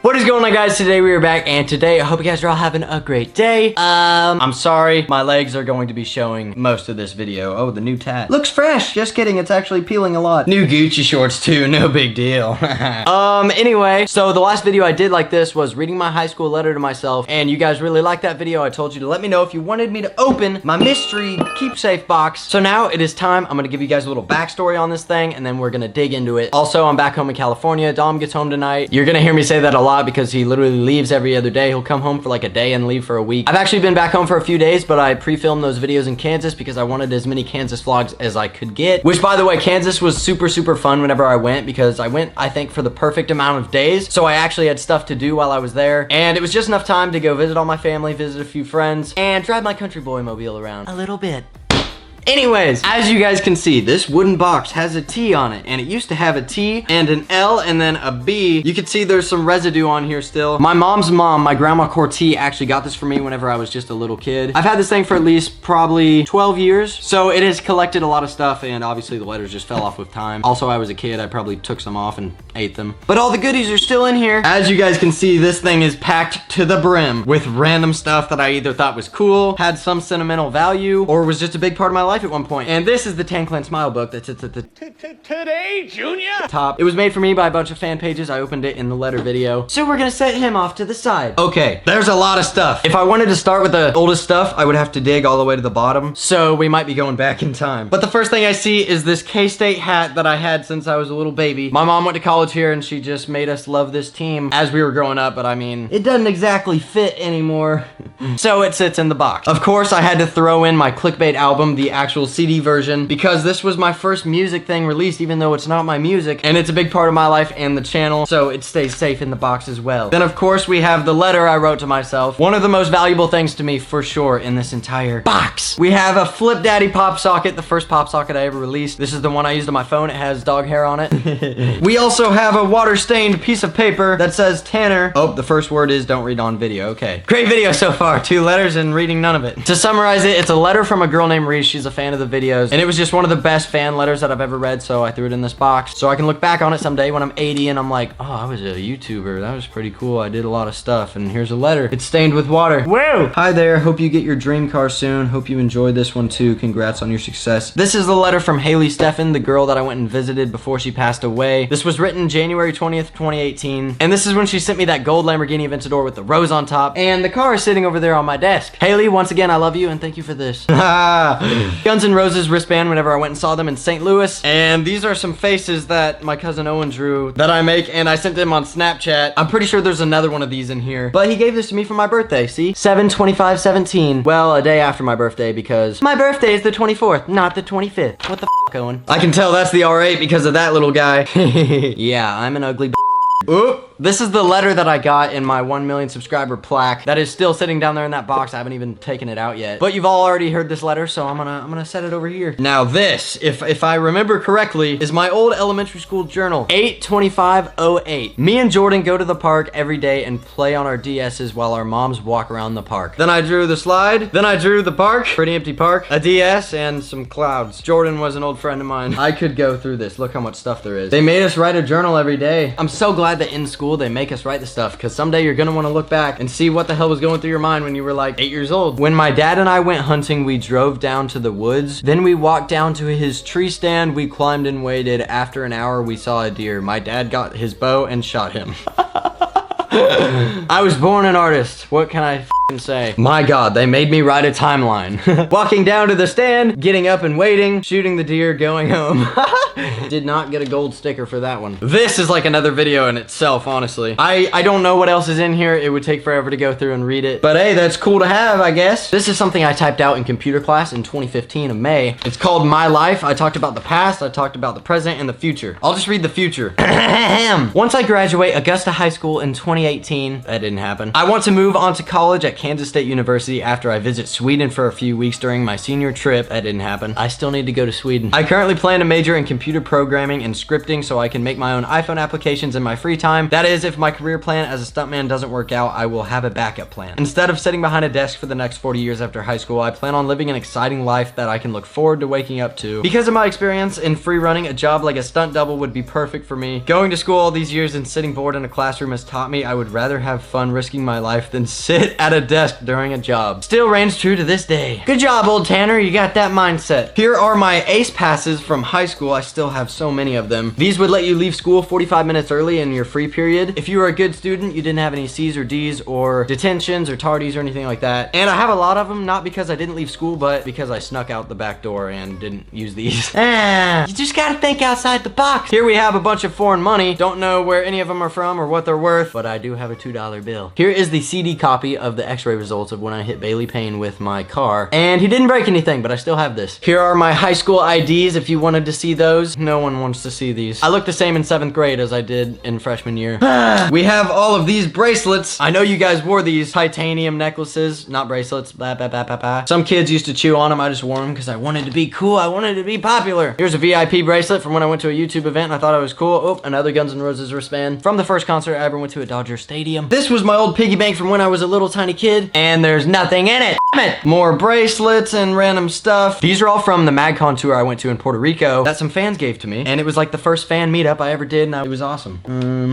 What is going on, guys? Today we are back, and today I hope you guys are all having a great day. I'm sorry, my legs are going to be showing most of this video. Oh, the new tat looks fresh. Just kidding, it's actually peeling a lot. New Gucci shorts too, no big deal. Anyway, so the last video I did like this was reading my high school letter to myself, and you guys really liked that video. I told you to let me know if you wanted me to open my mystery keepsake box. So now it is time. I'm gonna give you guys a little backstory on this thing, and then we're gonna dig into it. Also, I'm back home in California. Dom gets home tonight. You're gonna hear me say that a lot because he literally leaves every other day. He'll come home for like a day and leave for a week. I've actually been back home for a few days, but I pre-filmed those videos in Kansas because I wanted as many Kansas vlogs as I could get, which, by the way, Kansas was super fun whenever I went, because I went, I think, for the perfect amount of days. So I actually had stuff to do while I was there, and it was just enough time to go visit all my family, visit a few friends, and drive my country boy mobile around a little bit. Anyways, as you guys can see, this wooden box has a T on it, and it used to have a T and an L and then a B. You can see there's some residue on here still. My mom's mom, my grandma Corti, actually got this for me whenever I was just a little kid. I've had this thing for at least probably 12 years, so it has collected a lot of stuff, and obviously the letters just fell off with time. Also, I was a kid, I probably took some off and ate them. But all the goodies are still in here. As you guys can see, this thing is packed to the brim with random stuff that I either thought was cool, had some sentimental value, or was just a big part of my life at one point. And this is the Tan Clan Smile book that's at the Today, Junior top. It was made for me by a bunch of fan pages. I opened it in the letter video. So we're gonna set him off to the side. Okay, there's a lot of stuff. If I wanted to start with the oldest stuff, I would have to dig all the way to the bottom. So we might be going back in time. But the first thing I see is this K-State hat that I had since I was a little baby. My mom went to college here, and she just made us love this team as we were growing up, but I mean, it doesn't exactly fit anymore. So it sits in the box. Of course, I had to throw in my clickbait album, the actual CD version, because this was my first music thing released, even though it's not my music, and it's a big part of my life and the channel, so it stays safe in the box as well. Then, of course, we have the letter I wrote to myself. One of the most valuable things to me, for sure, in this entire box. We have a Flip Daddy pop socket, the first pop socket I ever released. This is the one I used on my phone. It has dog hair on it. We also have a water-stained piece of paper that says Tanner. Oh, the first word is don't read on video. Okay. Great video so far. 2 letters and reading none of it. To summarize it, it's a letter from a girl named Reese. She's a fan of the videos, and it was just one of the best fan letters that I've ever read, so I threw it in this box so I can look back on it someday when I'm 80 and I'm like, oh, I was a YouTuber. That was pretty cool. I did a lot of stuff, and here's a letter. It's stained with water. Whoa! Hi there. Hope you get your dream car soon. Hope you enjoyed this one too. Congrats on your success. This is the letter from Haley Stefan, the girl that I went and visited before she passed away. This was written January 20th, 2018, and this is when she sent me that gold Lamborghini Aventador with the rose on top, and the car is sitting over there on my desk. Haley, once again, I love you, and thank you for this. Guns N' Roses wristband whenever I went and saw them in St. Louis. And these are some faces that my cousin Owen drew that I make, and I sent them on Snapchat. I'm pretty sure there's another one of these in here, but he gave this to me for my birthday. See? 7/25/17. Well, a day after my birthday, because my birthday is the 24th, not the 25th. What the f, Owen? I can tell that's the R8 because of that little guy. Yeah, I'm an ugly Oop. This is the letter that I got in my 1 million subscriber plaque that is still sitting down there in that box. I haven't even taken it out yet. But you've all already heard this letter, so I'm gonna set it over here. Now this, if I remember correctly, is my old elementary school journal. 8/25/08. Me and Jordan go to the park every day and play on our DSs while our moms walk around the park. Then I drew the slide. Then I drew the park. Pretty empty park. A DS and some clouds. Jordan was an old friend of mine. I could go through this. Look how much stuff there is. They made us write a journal every day. I'm so glad that in school they make us write the stuff, because someday you're gonna want to look back and see what the hell was going through your mind when you were like 8 years old. When my dad and I went hunting, we drove down to the woods. Then we walked down to his tree stand. We climbed and waited. After an hour, we saw a deer. My dad got his bow and shot him. I was born an artist. What can I say? My God, they made me write a timeline. Walking down to the stand, getting up and waiting, shooting the deer, going home. Did not get a gold sticker for that one. This is like another video in itself, honestly. I don't know what else is in here. It would take forever to go through and read it. But hey, that's cool to have, I guess. This is something I typed out in computer class in 2015 of May. It's called My Life. I talked about the past, I talked about the present, and the future. I'll just read the future. Once I graduate Augusta High School in 2018, that didn't happen. I want to move on to college at at Kansas State University after I visit Sweden for a few weeks during my senior trip. That didn't happen. I still need to go to Sweden. I currently plan to major in computer programming and scripting so I can make my own iPhone applications in my free time. That is, if my career plan as a stuntman doesn't work out, I will have a backup plan. Instead of sitting behind a desk for the next 40 years after high school, I plan on living an exciting life that I can look forward to waking up to. Because of my experience in free running, a job like a stunt double would be perfect for me. Going to school all these years and sitting bored in a classroom has taught me I would rather have fun risking my life than sit at a desk during a job. Still reigns true to this day. Good job, old Tanner. You got that mindset. Here are my ACE passes from high school. I still have so many of them. These would let you leave school 45 minutes early in your free period. If you were a good student, you didn't have any C's or D's or detentions or tardies or anything like that. And I have a lot of them, not because I didn't leave school, but because I snuck out the back door and didn't use these. You just gotta think outside the box. Here we have a bunch of foreign money. Don't know where any of them are from or what they're worth, but I do have a $2 bill. Here is the CD copy of the x-ray results of when I hit Bailey Payne with my car. And he didn't break anything, but I still have this. Here are my high school IDs if you wanted to see those. No one wants to see these. I look the same in 7th grade as I did in freshman year. We have all of these bracelets. I know you guys wore these titanium necklaces, not bracelets. Blah, blah, blah, blah, blah. Some kids used to chew on them. I just wore them because I wanted to be cool. I wanted to be popular. Here's a VIP bracelet from when I went to a YouTube event and I thought I was cool. Oh, another Guns N' Roses wristband from the first concert I ever went to at Dodger Stadium. This was my old piggy bank from when I was a little tiny kid, and there's nothing in it. Damn it. More bracelets and random stuff. These are all from the MagCon tour I went to in Puerto Rico that some fans gave to me, and it was like the first fan meetup I ever did, and it was awesome.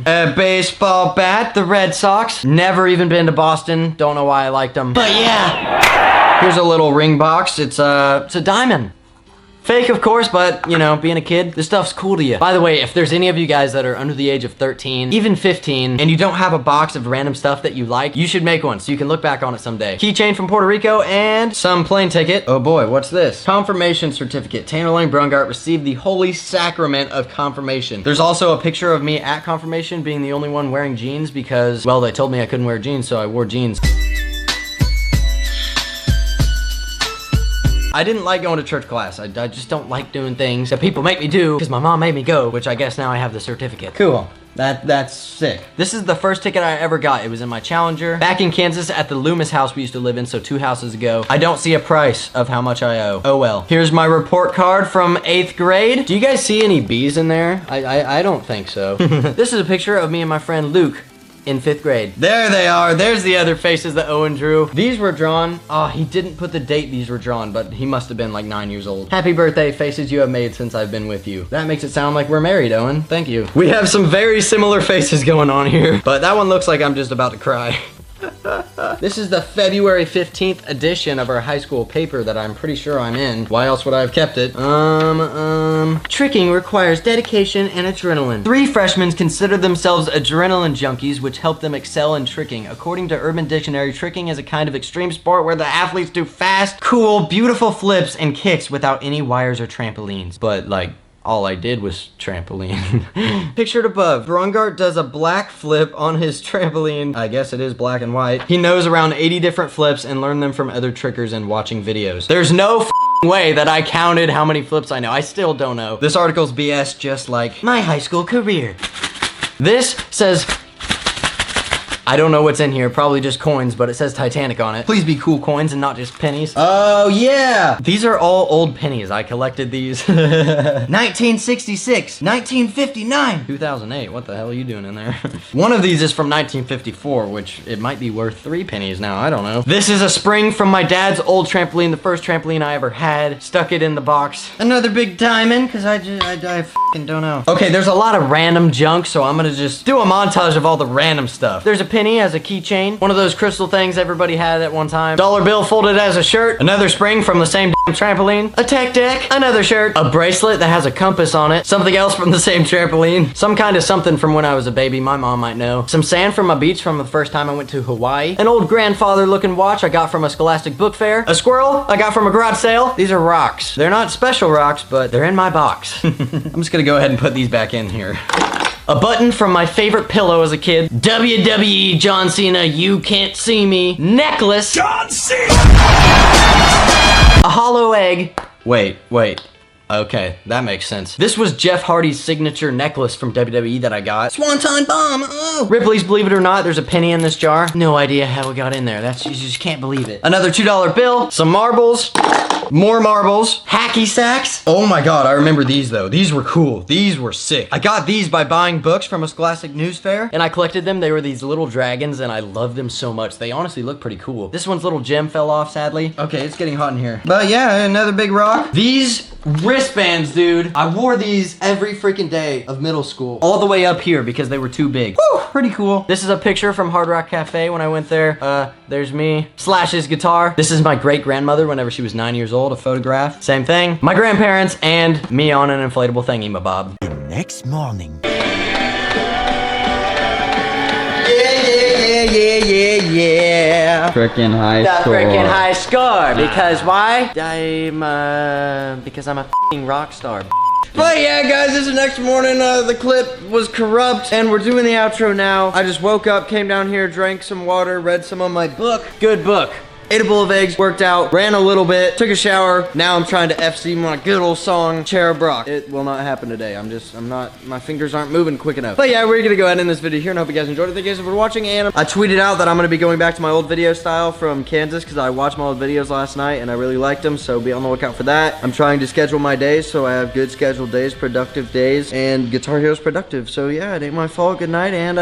A baseball bat, the Red Sox. Never even been to Boston. Don't know why I liked them, but yeah. Here's a little ring box. It's a diamond. Fake, of course, but, you know, being a kid, this stuff's cool to you. By the way, if there's any of you guys that are under the age of 13, even 15, and you don't have a box of random stuff that you like, you should make one so you can look back on it someday. Keychain from Puerto Rico and some plane ticket. Oh boy, what's this? Confirmation certificate. Tanner Lane Braungardt received the holy sacrament of confirmation. There's also a picture of me at confirmation being the only one wearing jeans because, well, they told me I couldn't wear jeans, so I wore jeans. I didn't like going to church class. I just don't like doing things that people make me do because my mom made me go, which I guess now I have the certificate. Cool. That's sick. This is the first ticket I ever got. It was in my Challenger. Back in Kansas at the Loomis house we used to live in, so 2 houses ago. I don't see a price of how much I owe. Oh well. Here's my report card from 8th grade. Do you guys see any B's in there? I don't think so. This is a picture of me and my friend Luke in 5th grade. There they are. There's the other faces that Owen drew. These were drawn. Oh, he didn't put the date these were drawn, but he must have been like 9 years old. Happy birthday, faces you have made since I've been with you. That makes it sound like we're married, Owen. Thank you. We have some very similar faces going on here, but that one looks like I'm just about to cry. This is the February 15th edition of our high school paper that I'm pretty sure I'm in. Why else would I have kept it? Tricking requires dedication and adrenaline. 3 freshmen consider themselves adrenaline junkies, which help them excel in tricking. According to Urban Dictionary, tricking is a kind of extreme sport where the athletes do fast, cool, beautiful flips and kicks without any wires or trampolines. But like, all I did was trampoline. Pictured above, Braungardt does a black flip on his trampoline. I guess it is black and white. He knows around 80 different flips and learned them from other trickers and watching videos. There's no way that I counted how many flips I know. I still don't know. This article's BS just like my high school career. This says, I don't know what's in here, probably just coins, but it says Titanic on it. Please be cool coins and not just pennies. Oh yeah! These are all old pennies. I collected these. 1966, 1959, 2008. What the hell are you doing in there? One of these is from 1954, which it might be worth 3 pennies now, I don't know. This is a spring from my dad's old trampoline, the first trampoline I ever had. Stuck it in the box. Another big diamond, because I f***ing don't know. Okay, there's a lot of random junk, so I'm gonna just do a montage of all the random stuff. There's a penny as a keychain. One of those crystal things everybody had at one time. Dollar bill folded as a shirt. Another spring from the same trampoline. A tech deck. Another shirt. A bracelet that has a compass on it. Something else from the same trampoline. Some kind of something from when I was a baby. My mom might know. Some sand from a beach from the first time I went to Hawaii. An old grandfather looking watch I got from a Scholastic book fair. A squirrel I got from a garage sale. These are rocks. They're not special rocks, but they're in my box. I'm just gonna go ahead and put these back in here. A button from my favorite pillow as a kid. WWE John Cena, you can't see me. Necklace. John Cena! A hollow egg. Wait. Okay, that makes sense. This was Jeff Hardy's signature necklace from WWE that I got. Swanton bomb, oh! Ripley's Believe It or Not, there's a penny in this jar. No idea how it got in there. You just can't believe it. Another $2 bill, some marbles, more marbles, hacky sacks. Oh my God, I remember these though. These were cool. These were sick. I got these by buying books from a Scholastic News Fair, and I collected them. They were these little dragons, and I loved them so much. They honestly look pretty cool. This one's little gem fell off, sadly. Okay, it's getting hot in here. But yeah, another big rock. These wristbands, dude. I wore these every freaking day of middle school. All the way up here because they were too big. Woo, pretty cool. This is a picture from Hard Rock Cafe when I went there. There's me. Slash's guitar. This is my great-grandmother whenever she was 9 years old, a photograph. Same thing. My grandparents and me on an inflatable thingy-mabob. The next morning. Yeah. Frickin' high score. Frickin' high score. Because why? Because I'm a f***ing rock star. But yeah, guys, this is the next morning. The clip was corrupt, and we're doing the outro now. I just woke up, came down here, drank some water, read some of my book. Good book. Ate a bowl of eggs, worked out, ran a little bit, took a shower. Now I'm trying to FC my good old song, Cherub Rock. It will not happen today. My fingers aren't moving quick enough. But yeah, we're gonna go ahead and end this video here, and I hope you guys enjoyed it. Thank you guys for watching, and I tweeted out that I'm gonna be going back to my old video style from Kansas, because I watched my old videos last night, and I really liked them, so be on the lookout for that. I'm trying to schedule my days, so I have good scheduled days, productive days, and Guitar Hero's productive. So yeah, it ain't my fault. Good night, and